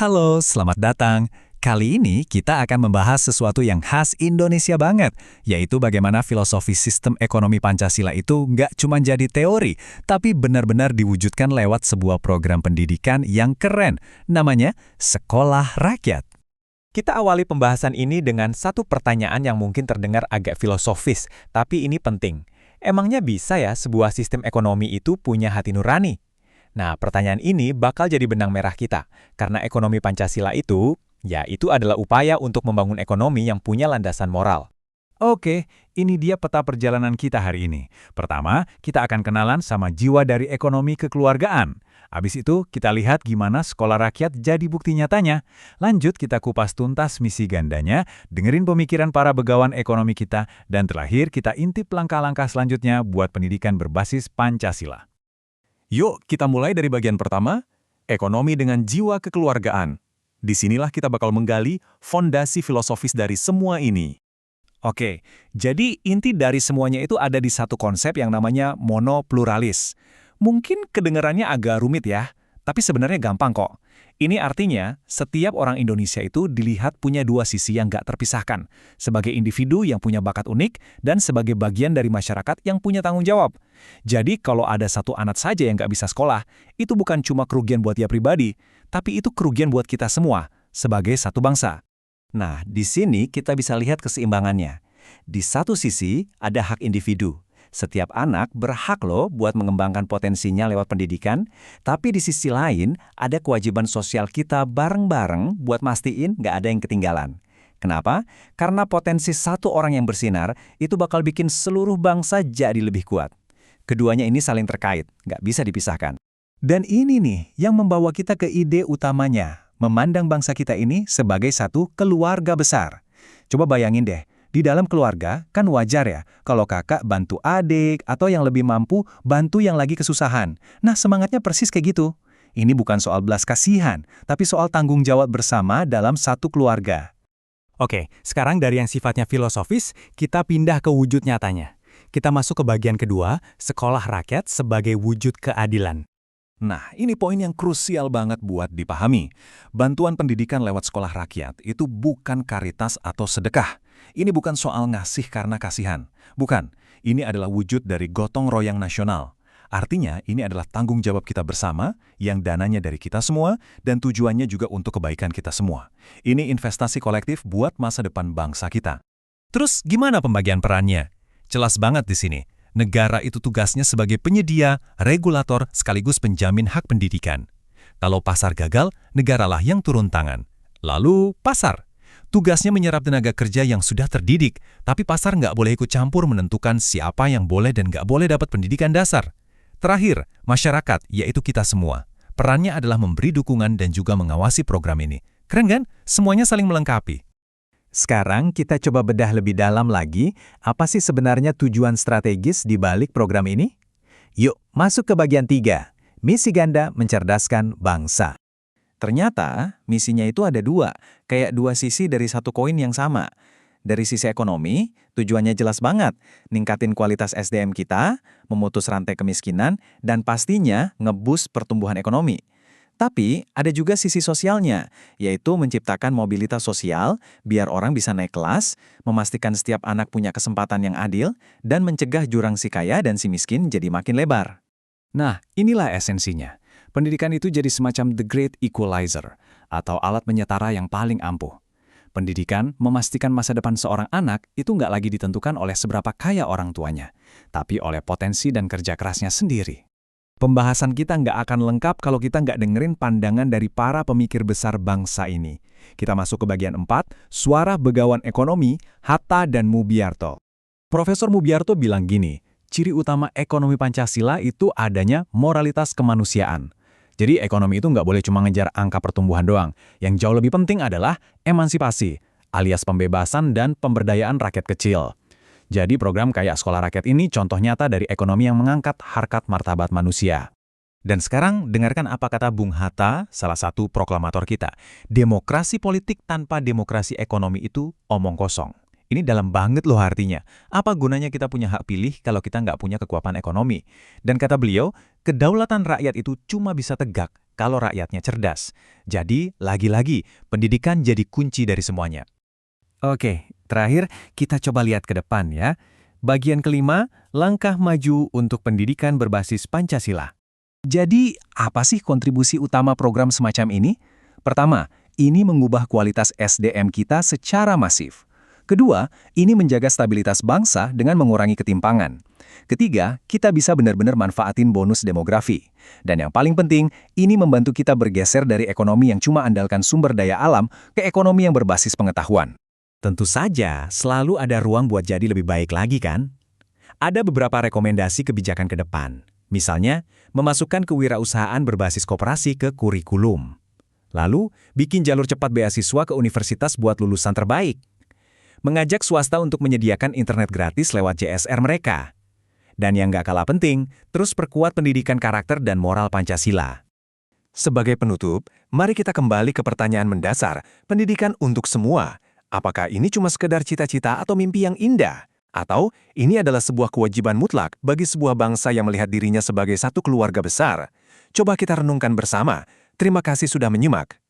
Halo, selamat datang. Kali ini kita akan membahas sesuatu yang khas Indonesia banget, yaitu bagaimana filosofi sistem ekonomi Pancasila itu nggak cuma jadi teori, tapi benar-benar diwujudkan lewat sebuah program pendidikan yang keren, namanya Sekolah Rakyat. Kita awali pembahasan ini dengan satu pertanyaan yang mungkin terdengar agak filosofis, tapi ini penting. Emangnya bisa ya sebuah sistem ekonomi itu punya hati nurani? Nah, pertanyaan ini bakal jadi benang merah kita, karena ekonomi Pancasila itu adalah upaya untuk membangun ekonomi yang punya landasan moral. Oke, ini dia peta perjalanan kita hari ini. Pertama, kita akan kenalan sama jiwa dari ekonomi kekeluargaan. Habis itu, kita lihat gimana sekolah rakyat jadi bukti nyatanya. Lanjut, kita kupas tuntas misi gandanya, dengerin pemikiran para begawan ekonomi kita, dan terakhir kita intip langkah-langkah selanjutnya buat pendidikan berbasis Pancasila. Yuk, kita mulai dari bagian pertama, ekonomi dengan jiwa kekeluargaan. Disinilah kita bakal menggali fondasi filosofis dari semua ini. Oke, jadi inti dari semuanya itu ada di satu konsep yang namanya monopluralis. Mungkin kedengarannya agak rumit ya, tapi sebenarnya gampang kok. Ini artinya, setiap orang Indonesia itu dilihat punya dua sisi yang gak terpisahkan, sebagai individu yang punya bakat unik dan sebagai bagian dari masyarakat yang punya tanggung jawab. Jadi kalau ada satu anak saja yang gak bisa sekolah, itu bukan cuma kerugian buat dia pribadi, tapi itu kerugian buat kita semua, sebagai satu bangsa. Nah, di sini kita bisa lihat keseimbangannya. Di satu sisi, ada hak individu. Setiap anak berhak loh buat mengembangkan potensinya lewat pendidikan, tapi di sisi lain, ada kewajiban sosial kita bareng-bareng buat mastiin nggak ada yang ketinggalan. Kenapa? Karena potensi satu orang yang bersinar, itu bakal bikin seluruh bangsa jadi lebih kuat. Keduanya ini saling terkait, nggak bisa dipisahkan. Dan ini nih yang membawa kita ke ide utamanya, memandang bangsa kita ini sebagai satu keluarga besar. Coba bayangin deh, di dalam keluarga kan wajar ya kalau kakak bantu adik atau yang lebih mampu bantu yang lagi kesusahan. Nah, semangatnya persis kayak gitu. Ini bukan soal belas kasihan, tapi soal tanggung jawab bersama dalam satu keluarga. Oke, sekarang dari yang sifatnya filosofis, kita pindah ke wujud nyatanya. Kita masuk ke bagian kedua, sekolah rakyat sebagai wujud keadilan. Nah, ini poin yang krusial banget buat dipahami. Bantuan pendidikan lewat sekolah rakyat itu bukan karitas atau sedekah. Ini bukan soal ngasih karena kasihan. Bukan, ini adalah wujud dari gotong royong nasional. Artinya, ini adalah tanggung jawab kita bersama, yang dananya dari kita semua, dan tujuannya juga untuk kebaikan kita semua. Ini investasi kolektif buat masa depan bangsa kita. Terus gimana pembagian perannya? Jelas banget di sini. Negara itu tugasnya sebagai penyedia, regulator, sekaligus penjamin hak pendidikan. Kalau pasar gagal, negaralah yang turun tangan. Lalu pasar. Tugasnya menyerap tenaga kerja yang sudah terdidik, tapi pasar nggak boleh ikut campur menentukan siapa yang boleh dan nggak boleh dapat pendidikan dasar. Terakhir, masyarakat, yaitu kita semua. Perannya adalah memberi dukungan dan juga mengawasi program ini. Keren kan? Semuanya saling melengkapi. Sekarang kita coba bedah lebih dalam lagi, apa sih sebenarnya tujuan strategis di balik program ini? Yuk, masuk ke bagian 3, misi ganda mencerdaskan bangsa. Ternyata, misinya itu ada dua, kayak dua sisi dari satu koin yang sama. Dari sisi ekonomi, tujuannya jelas banget, ningkatin kualitas SDM kita, memutus rantai kemiskinan, dan pastinya nge-boost pertumbuhan ekonomi. Tapi ada juga sisi sosialnya, yaitu menciptakan mobilitas sosial biar orang bisa naik kelas, memastikan setiap anak punya kesempatan yang adil, dan mencegah jurang si kaya dan si miskin jadi makin lebar. Nah, inilah esensinya. Pendidikan itu jadi semacam the great equalizer, atau alat menyetara yang paling ampuh. Pendidikan memastikan masa depan seorang anak itu nggak lagi ditentukan oleh seberapa kaya orang tuanya, tapi oleh potensi dan kerja kerasnya sendiri. Pembahasan kita nggak akan lengkap kalau kita nggak dengerin pandangan dari para pemikir besar bangsa ini. Kita masuk ke bagian 4, suara begawan ekonomi, Hatta dan Mubyarto. Profesor Mubyarto bilang gini, ciri utama ekonomi Pancasila itu adanya moralitas kemanusiaan. Jadi ekonomi itu nggak boleh cuma ngejar angka pertumbuhan doang. Yang jauh lebih penting adalah emansipasi, alias pembebasan dan pemberdayaan rakyat kecil. Jadi program kayak sekolah rakyat ini contoh nyata dari ekonomi yang mengangkat harkat martabat manusia. Dan sekarang dengarkan apa kata Bung Hatta, salah satu proklamator kita. Demokrasi politik tanpa demokrasi ekonomi itu omong kosong. Ini dalam banget loh artinya. Apa gunanya kita punya hak pilih kalau kita nggak punya kekuatan ekonomi? Dan kata beliau, kedaulatan rakyat itu cuma bisa tegak kalau rakyatnya cerdas. Jadi, lagi-lagi, pendidikan jadi kunci dari semuanya. Oke, terakhir kita coba lihat ke depan ya. Bagian kelima, langkah maju untuk pendidikan berbasis Pancasila. Jadi, apa sih kontribusi utama program semacam ini? Pertama, ini mengubah kualitas SDM kita secara masif. Kedua, ini menjaga stabilitas bangsa dengan mengurangi ketimpangan. Ketiga, kita bisa benar-benar manfaatin bonus demografi. Dan yang paling penting, ini membantu kita bergeser dari ekonomi yang cuma andalkan sumber daya alam ke ekonomi yang berbasis pengetahuan. Tentu saja, selalu ada ruang buat jadi lebih baik lagi kan? Ada beberapa rekomendasi kebijakan ke depan. Misalnya, memasukkan kewirausahaan berbasis koperasi ke kurikulum. Lalu, bikin jalur cepat beasiswa ke universitas buat lulusan terbaik. Mengajak swasta untuk menyediakan internet gratis lewat JSR mereka. Dan yang nggak kalah penting, terus perkuat pendidikan karakter dan moral Pancasila. Sebagai penutup, mari kita kembali ke pertanyaan mendasar, pendidikan untuk semua. Apakah ini cuma sekedar cita-cita atau mimpi yang indah? Atau ini adalah sebuah kewajiban mutlak bagi sebuah bangsa yang melihat dirinya sebagai satu keluarga besar? Coba kita renungkan bersama. Terima kasih sudah menyimak.